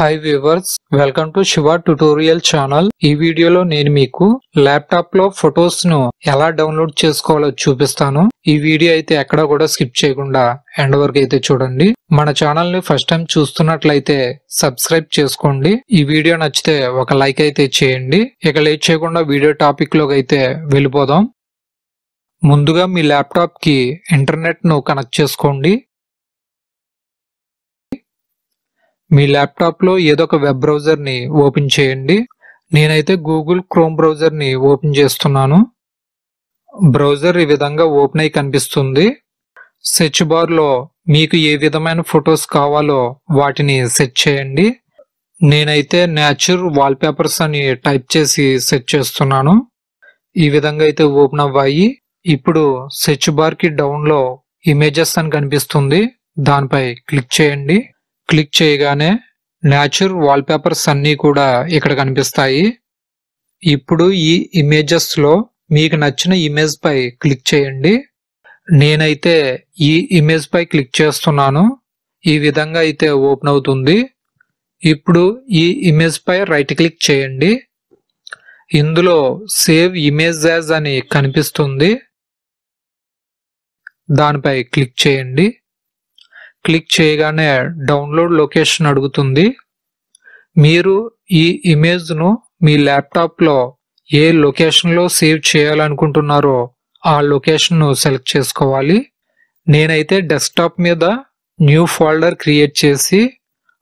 Hi viewers, welcome to Shiva tutorial channel. ఈ వీడియోలో నేను మీకు ల్యాప్టాప్ లో ఫొటోస్ ను ఎలా డౌన్లోడ్ చేసుకోవాలో చూపిస్తాను. ఈ వీడియో అయితే ఎక్కడా కూడా స్కిప్ చేయకుండా ఎండ్ వరకు అయితే చూడండి. మన ఛానల్ ని ఫస్ట్ టైం చూస్తున్నట్లయితే సబ్స్క్రైబ్ చేసుకోండి. ఈ వీడియో నచ్చితే ఒక లైక్ అయితే చేయండి. ఇక లేట్ చేయకుండా వీడియో టాపిక్ లోకి అయితే వెళ్ళిపోదాం. ముందుగా మీ ల్యాప్టాప్ కి ఇంటర్నెట్ ను కనెక్ట్ చేసుకోండి. మీ ల్యాప్టాప్ లో ఏదో ఒక వెబ్ బ్రౌజర్ ని ఓపెన్ చేయండి. నేనైతే గూగుల్ క్రోమ్ బ్రౌజర్ ని ఓపెన్ చేస్తున్నాను. బ్రౌజర్ ఈ విధంగా ఓపెన్ అయి కనిపిస్తుంది. సెర్చ్ బార్ లో మీకు ఏ విధమైన ఫొటోస్ కావాలో వాటిని సెర్చ్ చేయండి. నేనైతే నేచర్ వాల్ పేపర్స్ అని టైప్ చేసి సెర్చ్ చేస్తున్నాను. ఈ విధంగా అయితే ఓపెన్ అవ్వాయి. ఇప్పుడు సెర్చ్ బార్ కి డౌన్ లో ఇమేజెస్ అని కనిపిస్తుంది. దానిపై క్లిక్ చేయండి. క్లిక్ చేయగానే నేచర్ వాల్ పేపర్స్ అన్నీ కూడా ఇక్కడ కనిపిస్తాయి. ఇప్పుడు ఈ ఇమేజెస్ లో మీకు నచ్చిన ఇమేజ్ పై క్లిక్ చేయండి. నేనైతే ఈ ఇమేజ్ పై క్లిక్ చేస్తున్నాను. ఈ విధంగా అయితే ఓపెన్ అవుతుంది. ఇప్పుడు ఈ ఇమేజ్ పై రైట్ క్లిక్ చేయండి. ఇందులో సేవ్ ఇమేజ్ యాజ్ అని కనిపిస్తుంది. దానిపై క్లిక్ చేయండి. క్లిక్ చేయగానే డౌన్లోడ్ లొకేషన్ అడుగుతుంది. మీరు ఈ ఇమేజ్ ను మీ ల్యాప్టాప్ లో ఏ లొకేషన్ లో సేవ్ చేయాలనుకుంటున్నారో ఆ లొకేషన్ ను సెలెక్ట్ చేసుకోవాలి. నేనైతే డెస్క్టాప్ మీద న్యూ ఫోల్డర్ క్రియేట్ చేసి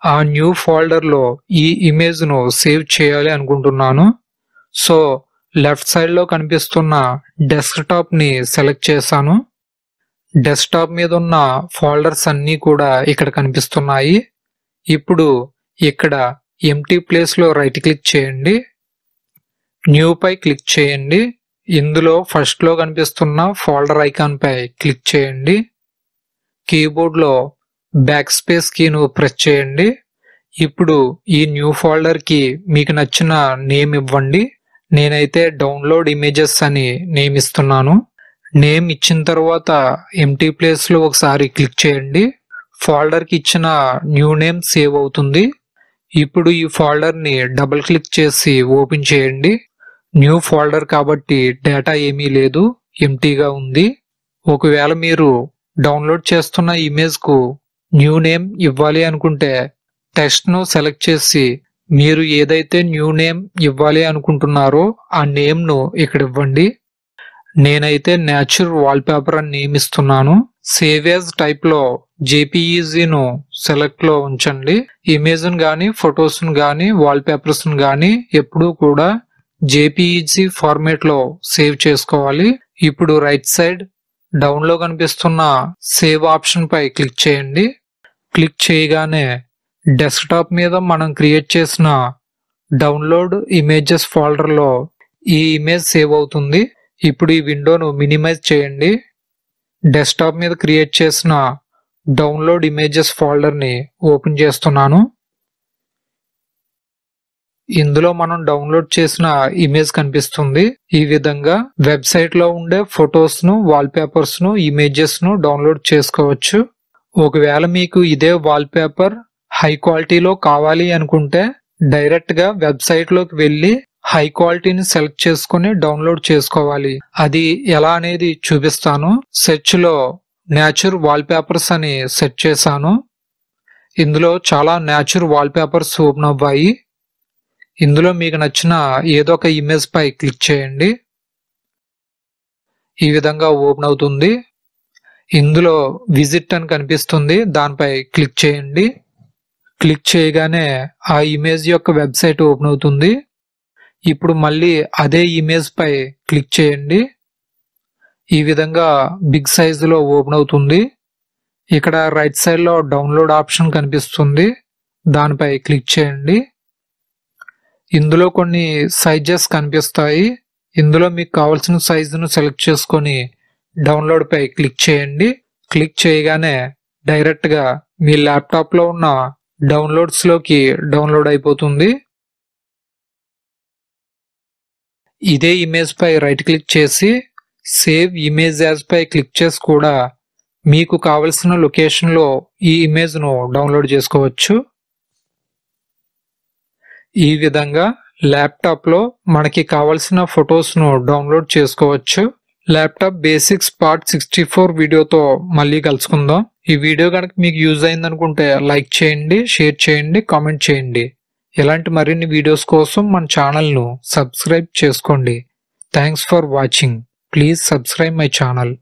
ఆ న్యూ ఫోల్డర్ లో ఈ ఇమేజ్ ను సేవ్ చేయాలి అనుకుంటున్నాను. సో లెఫ్ట్ సైడ్ లో కనిపిస్తున్న డెస్క్టాప్ ని సెలెక్ట్ చేశాను. డెస్క్టాప్ మీద ఉన్న ఫోల్డర్స్ అన్నీ కూడా ఇక్కడ కనిపిస్తున్నాయి. ఇప్పుడు ఇక్కడ ఎంప్టీ ప్లేస్ లో రైట్ క్లిక్ చేయండి. న్యూ పై క్లిక్ చేయండి. ఇందులో ఫస్ట్ లో కనిపిస్తున్న ఫోల్డర్ ఐకాన్ పై క్లిక్ చేయండి. కీబోర్డ్ లో బ్యాక్ స్పేస్ కీను ప్రెస్ చేయండి. ఇప్పుడు ఈ న్యూ ఫోల్డర్ కి మీకు నచ్చిన నేమ్ ఇవ్వండి. నేనైతే డౌన్లోడ్ ఇమేజెస్ అని నేమ్ ఇస్తున్నాను. నేమ్ ఇచ్చిన తర్వాత ఎంప్టీ ప్లేస్ లో ఒకసారి క్లిక్ చేయండి. ఫోల్డర్ కి ఇచ్చిన న్యూ నేమ్ సేవ్ అవుతుంది. ఇప్పుడు ఈ ఫోల్డర్ ని డబుల్ క్లిక్ చేసి ఓపెన్ చేయండి. న్యూ ఫోల్డర్ కాబట్టి డేటా ఏమీ లేదు, ఎంప్టీగా ఉంది. ఒకవేళ మీరు డౌన్లోడ్ చేస్తున్న ఇమేజ్ కు న్యూ నేమ్ ఇవ్వాలి అనుకుంటే టెక్స్ట్ ను సెలెక్ట్ చేసి మీరు ఏదైతే న్యూ నేమ్ ఇవ్వాలి అనుకుంటున్నారో ఆ నేమ్ ను ఇక్కడ ఇవ్వండి. నేనైతే నేచర్ వాల్ పేపర్ అని నేమ్ ఇస్తున్నాను. సేవ్ యాజ్ టైప్ లో జేపీఈజీ ను సెలెక్ట్ లో ఉంచండి. ఇమేజ్ ను గానీ ఫొటోస్ ను గానీ వాల్ పేపర్స్ ను గానీ ఎప్పుడూ కూడా జేపీఈజీ ఫార్మేట్ లో సేవ్ చేసుకోవాలి. ఇప్పుడు రైట్ సైడ్ డౌన్ లో కనిపిస్తున్న సేవ్ ఆప్షన్ పై క్లిక్ చేయండి. క్లిక్ చేయగానే డెస్క్టాప్ మీద మనం క్రియేట్ చేసిన డౌన్లోడ్ ఇమేజెస్ ఫోల్డర్ లో ఈ ఇమేజ్ సేవ్ అవుతుంది. ఇప్పుడు ఈ విండోను మినిమైజ్ చేయండి. డెస్క్టాప్ మీద క్రియేట్ చేసిన డౌన్లోడ్ ఇమేజెస్ ఫోల్డర్ ని ఓపెన్ చేస్తున్నాను. ఇందులో మనం డౌన్లోడ్ చేసిన ఇమేజ్ కనిపిస్తుంది. ఈ విధంగా వెబ్సైట్ లో ఉండే ఫొటోస్ ను వాల్ పేపర్స్ ను ఇమేజెస్ ను డౌన్లోడ్ చేసుకోవచ్చు. ఒకవేళ మీకు ఇదే వాల్ పేపర్ హై క్వాలిటీలో కావాలి అనుకుంటే డైరెక్ట్ గా వెబ్సైట్ లోకి వెళ్లి హై క్వాలిటీని సెలెక్ట్ చేసుకుని డౌన్లోడ్ చేసుకోవాలి. అది ఎలా అనేది చూపిస్తాను. సెర్చ్ లో నేచర్ వాల్ పేపర్స్ అని సెర్చ్ చేశాను. ఇందులో చాలా నేచర్ వాల్ పేపర్స్ ఓపెన్ అవ్వాయి. ఇందులో మీకు నచ్చిన ఏదో ఒక ఇమేజ్ పై క్లిక్ చేయండి. ఈ విధంగా ఓపెన్ అవుతుంది. ఇందులో విజిట్ అని కనిపిస్తుంది. దానిపై క్లిక్ చేయండి. క్లిక్ చేయగానే ఆ ఇమేజ్ యొక్క వెబ్సైట్ ఓపెన్ అవుతుంది. ఇప్పుడు మళ్ళీ అదే ఇమేజ్ పై క్లిక్ చేయండి. ఈ విధంగా బిగ్ సైజ్ లో ఓపెన్ అవుతుంది. ఇక్కడ రైట్ సైడ్ లో డౌన్లోడ్ ఆప్షన్ కనిపిస్తుంది. దానిపై క్లిక్ చేయండి. ఇందులో కొన్ని సైజెస్ కనిపిస్తాయి. ఇందులో మీకు కావాల్సిన సైజును సెలెక్ట్ చేసుకొని డౌన్లోడ్ పై క్లిక్ చేయండి. క్లిక్ చేయగానే డైరెక్ట్ గా మీ ల్యాప్టాప్ లో ఉన్న డౌన్లోడ్స్ లోకి డౌన్లోడ్ అయిపోతుంది. ఇదే ఇమేజ్ పై రైట్ క్లిక్ చేసి సేవ్ ఇమేజ్ యాజ్ పై క్లిక్ చేసి కూడా మీకు కావలసిన లొకేషన్ లో ఈ ఇమేజ్ ను డౌన్లోడ్ చేసుకోవచ్చు. ఈ విధంగా ల్యాప్టాప్లో మనకి కావలసిన ఫొటోస్ను డౌన్లోడ్ చేసుకోవచ్చు. ల్యాప్టాప్ బేసిక్స్ పార్ట్ 64 వీడియోతో మళ్ళీ కలుసుకుందాం. ఈ వీడియో కనుక మీకు యూజ్ అయిందనుకుంటే లైక్ చేయండి, షేర్ చేయండి, కామెంట్ చేయండి. ఇలాంటి మరిన్ని వీడియోస్ కోసం మన ఛానల్ను సబ్స్క్రైబ్ చేసుకోండి. Thanks for watching. Please subscribe my channel.